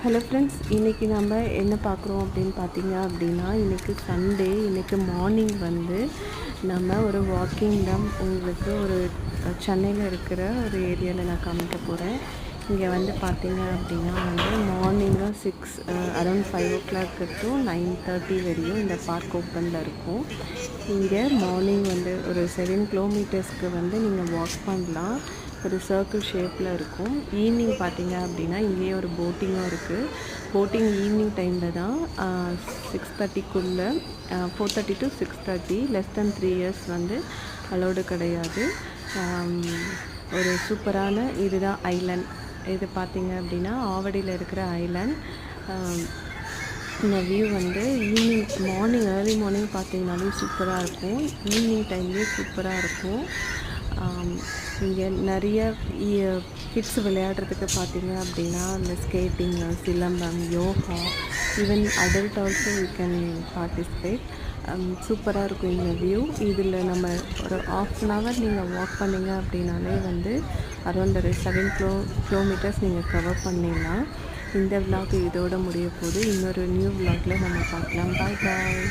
Hello friends, இன்றைக்கி நம்ம என்ன பார்க்குறோம் அப்படின்னு பார்த்தீங்க அப்படின்னா, இன்றைக்கி சண்டே. இன்றைக்கி மார்னிங் வந்து நம்ம ஒரு வாக்கிங் தான் உங்களுக்கு ஒரு சென்னையில் இருக்கிற ஒரு ஏரியாவில் நான் காமிக்க போகிறேன். இங்கே வந்து பார்த்தீங்க அப்படின்னா வந்து மார்னிங்கு அரௌண்ட் 5 o'clock to 9:30 வரையும் இந்த பார்க் ஓப்பனில் இருக்கும். இங்கே மார்னிங் வந்து ஒரு 7 kilometers வந்து நீங்கள் வாக் பண்ணலாம். ஒரு சர்க்கிள் ஷேப்பில் இருக்கும். ஈவினிங் பார்த்தீங்க அப்படின்னா இங்கேயே ஒரு போட்டிங்கும் இருக்குது. போட்டிங் ஈவினிங் டைமில் தான் 6:30க்குள்ளே 4:30 to 6:30 லெஸ் தென் 3 years வந்து அலோடு கிடையாது. ஒரு சூப்பரான இதுதான் ஐலேண்ட். இது பார்த்தீங்க அப்படின்னா ஆவடியில் இருக்கிற ஐலேண்ட். இந்த வியூ வந்து ஏர்லி மார்னிங் பார்த்தீங்கன்னாலும் சூப்பராக இருக்கும். ஈவினிங் டைம்லேயும் சூப்பராக இருக்கும். இங்கே நிறைய கிட்ஸ் விளையாடுறதுக்கு பார்த்தீங்க அப்படின்னா இந்த skating, silambam, yoga, even adult also you can participate. சூப்பராக இருக்கும் இந்த வியூ. இதில் நம்ம ஒரு 1/2 hour நீங்கள் வாக் பண்ணிங்க அப்படின்னாலே வந்து அரௌண்ட் ஒரு 7 kilometers நீங்கள் கவர் பண்ணிடலாம். இந்த விளாக் இதோட முடிய போது. இன்னொரு நியூ விளாகில் நம்ம பார்க்கலாம். பாய் பாய்.